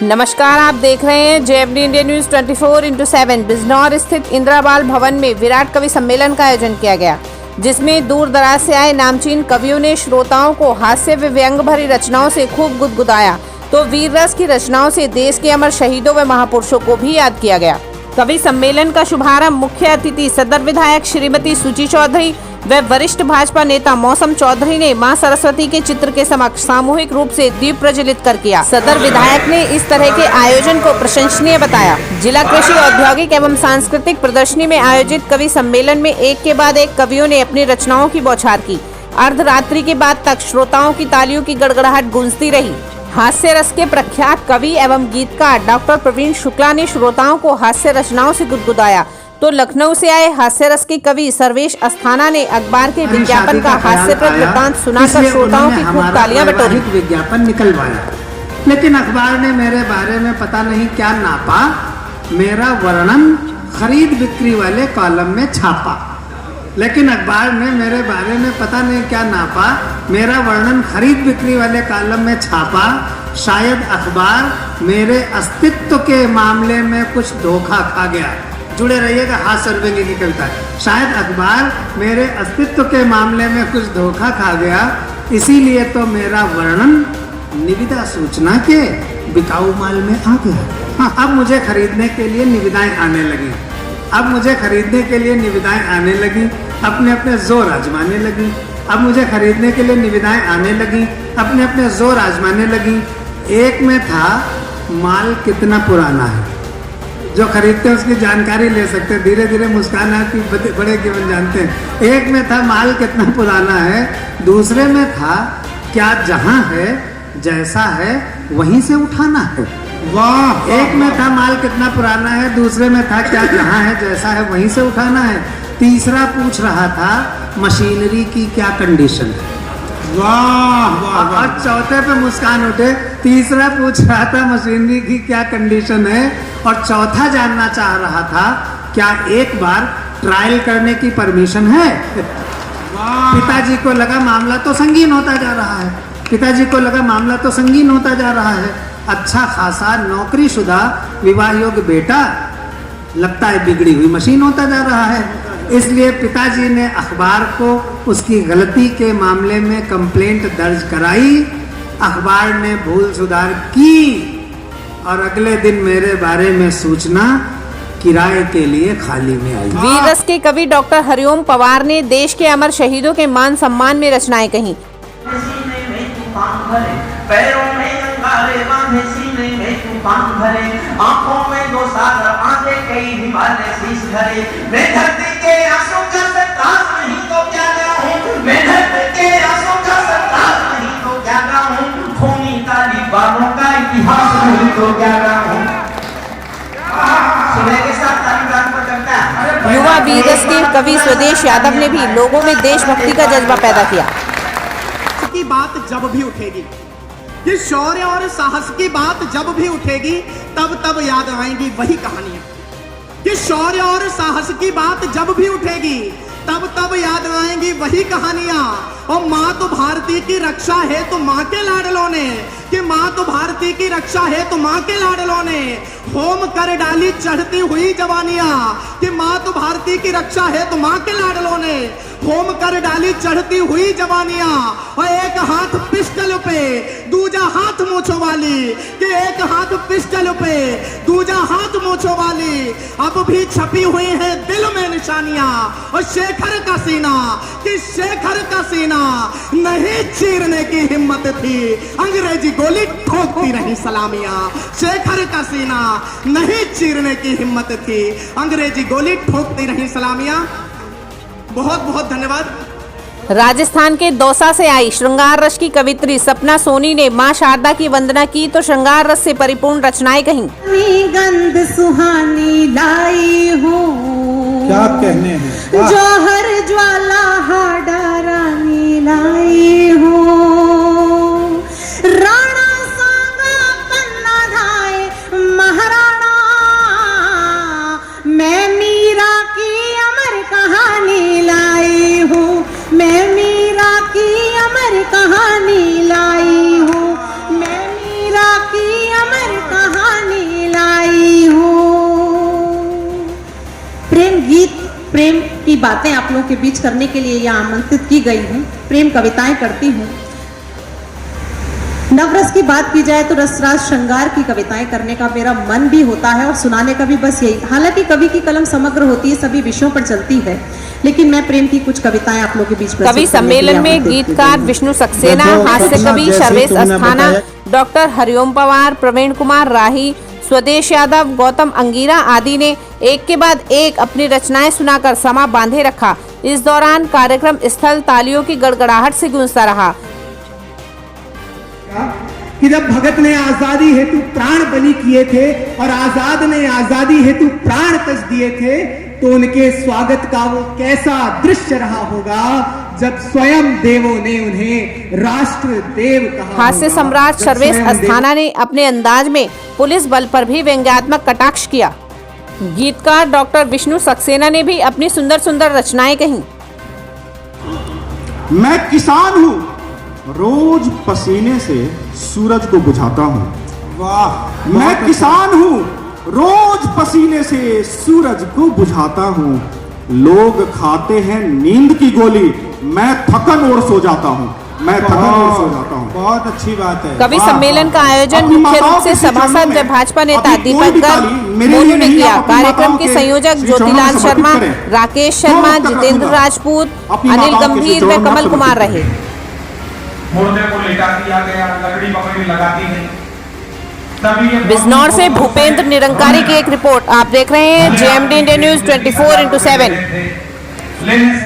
नमस्कार, आप देख रहे हैं जेएफडी इंडिया न्यूज 24/7। बिजनौर स्थित इंदिरा बाल भवन में विराट कवि सम्मेलन का आयोजन किया गया, जिसमें दूर दराज से आए नामचीन कवियों ने श्रोताओं को हास्य व व्यंग भरी रचनाओं से खूब गुदगुदाया, तो वीर रस की रचनाओं से देश के अमर शहीदों व महापुरुषों को भी याद किया गया। कवि सम्मेलन का शुभारंभ मुख्य अतिथि सदर विधायक श्रीमती सुची चौधरी व वरिष्ठ भाजपा नेता मौसम चौधरी ने मां सरस्वती के चित्र के समक्ष सामूहिक रूप से दीप प्रज्वलित कर किया। सदर विधायक ने इस तरह के आयोजन को प्रशंसनीय बताया। जिला कृषि औद्योगिक एवं सांस्कृतिक प्रदर्शनी में आयोजित कवि सम्मेलन में एक के बाद एक कवियों ने अपनी रचनाओं की बौछार की। अर्धरात्रि के बाद तक श्रोताओं की तालियों की गड़गड़ाहट गूंजती रही। हास्य रस के प्रख्यात कवि एवं गीतकार डॉक्टर प्रवीण शुक्ला ने श्रोताओं को हास्य रचनाओं से गुदगुदाया, तो लखनऊ से आए हास्य रस के कवि सर्वेश अस्थाना ने अखबार के विज्ञापन का हास्यप्रद वृत्तांत सुनाकर श्रोताओं की खूब तालियां बटोरी। विज्ञापन निकलवाया, लेकिन अखबार ने मेरे बारे में पता नहीं क्या नापा, मेरा वर्णन खरीद बिक्री वाले कॉलम में छापा। लेकिन अखबार ने मेरे बारे में पता नहीं क्या नापा, मेरा वर्णन खरीद बिक्री वाले कॉलम में छापा। शायद अखबार मेरे अस्तित्व के मामले में कुछ धोखा खा गया। जुड़े रहिएगा, हाथ सर्वेंगे की कविता। शायद अखबार मेरे अस्तित्व के मामले में कुछ धोखा खा गया, इसीलिए तो मेरा वर्णन निविदा सूचना के बिकाऊ माल में आ गया। हाँ, अब मुझे खरीदने के लिए निविदाएं आने लगी। अब मुझे खरीदने के लिए निविदाएं आने लगी, अपने अपने जोर आजमाने लगी। अब मुझे खरीदने के लिए निविदाएं आने लगी, अपने अपने जोर आजमाने लगी। एक में था माल कितना पुराना है, जो खरीदते हैं उसकी जानकारी ले सकते हैं। धीरे धीरे मुस्कान आती बड़े केवल जानते हैं। एक में था माल कितना पुराना है, दूसरे में था क्या जहां है जैसा है वहीं से उठाना है। वाह! एक में था माल कितना पुराना है, दूसरे में था क्या जहां है जैसा है वहीं से उठाना है। तीसरा पूछ रहा था मशीनरी की क्या कंडीशन है। वाह! और चौथे पे मुस्कान उठे। तीसरा पूछ रहा था मशीनरी की क्या कंडीशन है, और चौथा जानना चाह रहा था क्या एक बार ट्रायल करने की परमिशन है। पिताजी को लगा मामला तो संगीन होता जा रहा है। पिताजी को लगा मामला तो संगीन होता जा रहा है। अच्छा खासा नौकरीशुदा विवाह योग्य बेटा लगता है बिगड़ी हुई मशीन होता जा रहा है। इसलिए पिताजी ने अखबार को उसकी गलती के मामले में कंप्लेंट दर्ज कराई। अखबार ने भूल सुधार की और अगले दिन मेरे बारे में सूचना किराए के लिए खाली में आई। वीर रस के कवि डॉक्टर हरिओम पवार ने देश के अमर शहीदों के मान सम्मान में रचनाएं कहीं। पैरों में अंगारे बांधे, सीने में तूफान भरे, आंखों में दो सागर बांधे, कई हिमालय शीश धरे। मैं धरती के आंसू का सरताज नहीं तो क्या गाऊं, मैं धरती के आंसू का सरताज नहीं तो क्या गाऊं, खूनी तालिबानों का इतिहास नहीं तो क्या गाऊं। सुबह के साथ तालिबान पर करता है। युवा वीर रस के कवि स्वदेश यादव ने भी लोगों में देशभक्ति का जज्बा पैदा किया। की बात जब भी उठेगी, ये शौर्य और साहस की बात जब भी उठेगी, तब तब याद आएंगी वही कहानियां। ये शौर्य और साहस की बात जब भी उठेगी, तब तब याद आएंगी वही कहानियां। और माँ तो भारती की रक्षा है तो माँ के लाडलों ने, कि माँ तो भारती की रक्षा है तो माँ के लाडलों ने होम कर डाली चढ़ती हुई जवानियां। कि माँ तो भारती की रक्षा है तो माँ के लाडलों ने होम कर डाली चढ़ती हुई जवानियां। और एक हाथ पिस्टल पे दूजा हाथ मूंछों वाली, कि एक हाथ पिस्टल पे दूजा हाथ मूंछों वाली, अब भी छपी हुई है दिल में निशानियां। और शेखर का सीना, कि शेखर का सीना नहीं चीरने की हिम्मत थी, अंग्रेजी गोली ठोकती रही सलामियां। शेखर का सीना नहीं चीरने की हिम्मत थी, अंग्रेजी गोली ठोकती रही सलामियां। बहुत बहुत धन्यवाद। राजस्थान के दौसा से आई श्रृंगार रस की कवित्री सपना सोनी ने मां शारदा की वंदना की, तो श्रृंगार रस से परिपूर्ण रचनाएं कहीं। गंध सुहानी लाई हूँ, क्या कहने हैं, जौहर ज्वाला हाडा रानी लाई हूँ, राणा सांगा पन्ना धाए महाराणा, मैं मीरा की अमर कहानी लाई हूँ, मैं मीरा की अमर कहानी लाई हूँ, मैं मीरा की अमर कहानी की बातें आप लोगों के बीच करने के लिए यहाँ आमंत्रित की गई हूँ। प्रेम कविताएं करती हूँ। नवरस की बात की जाए तो रसराज श्रृंगार की कविताएं करने का मेरा मन भी होता है और सुनाने का भी बस यही। हालांकि कवि की कलम समग्र होती है, सभी विषयों पर चलती है, लेकिन मैं प्रेम की कुछ कविताएं आप लोगों के बीच प्रस्तुत कवि करने के लिए सम्मेलन में आमंत्रित की गीतकार गई हूं। विष्णु सक्सेना, हास्य कवि सर्वेश अस्थाना, डॉक्टर हरिओम पवार, प्रवीण कुमार राही, स्वदेश यादव, गौतम अंगीरा आदि ने एक के बाद एक अपनी रचनाएं सुनाकर समा बांधे रखा। इस दौरान कार्यक्रम स्थल तालियों की गड़गड़ाहट से गूंजता रहा। कि जब भगत ने आजादी हेतु प्राण बलि किए थे और आजाद ने आजादी हेतु प्राण तज दिए थे, तो उनके स्वागत का वो कैसा दृश्य रहा होगा जब स्वयं देवों ने उन्हें राष्ट्र देव कहा। हास्य होगा। सम्राट जब सर्वेश स्वयं अस्थाना ने अपने अंदाज में पुलिस बल पर भी व्यंग्यात्मक कटाक्ष किया। गीतकार डॉक्टर विष्णु सक्सेना ने भी अपनी सुंदर सुंदर रचनाएं कहीं। मैं किसान हूँ, रोज पसीने से सूरज को बुझाता हूँ। वाह, मैं किसान हूँ, रोज पसीने से सूरज को बुझाता हूँ। लोग खाते हैं नींद की गोली, मैं थकन ओढ़ सो जाता हूँ। मैं थकन ओढ़ सो जाता हूँ। बहुत अच्छी बात है। कवि वाह, सम्मेलन का आयोजन अपनी मुख्य माताओं रूप से के सभासद चरणों व में भाजपा नेता अपनी दीपक कोई भी गर्ग ताली मेरे मोनू लिए ने नहीं, किया। अपनी कार्यक्रम माताओं के के संयोजक श्री चरणों ज्योतिलाल में समर्पित शर्मा, करें। राकेश दो शर्मा, मिनट तक जितेंद्र रखूंगा। राजपूत, अपनी अनिल माताओं के गंभीर श्री व चरणों में कमल कुमार समर्पित रहे। मुर्दे को लेटा दिया गया, लकड़ी पकड़ी लगा दी गई। तभी ये बिजनौर से भूपेंद्र निरंकारी की एक रिपोर्ट। आप देख रहे हैं JMD इंडिया न्यूज 24/7। लेने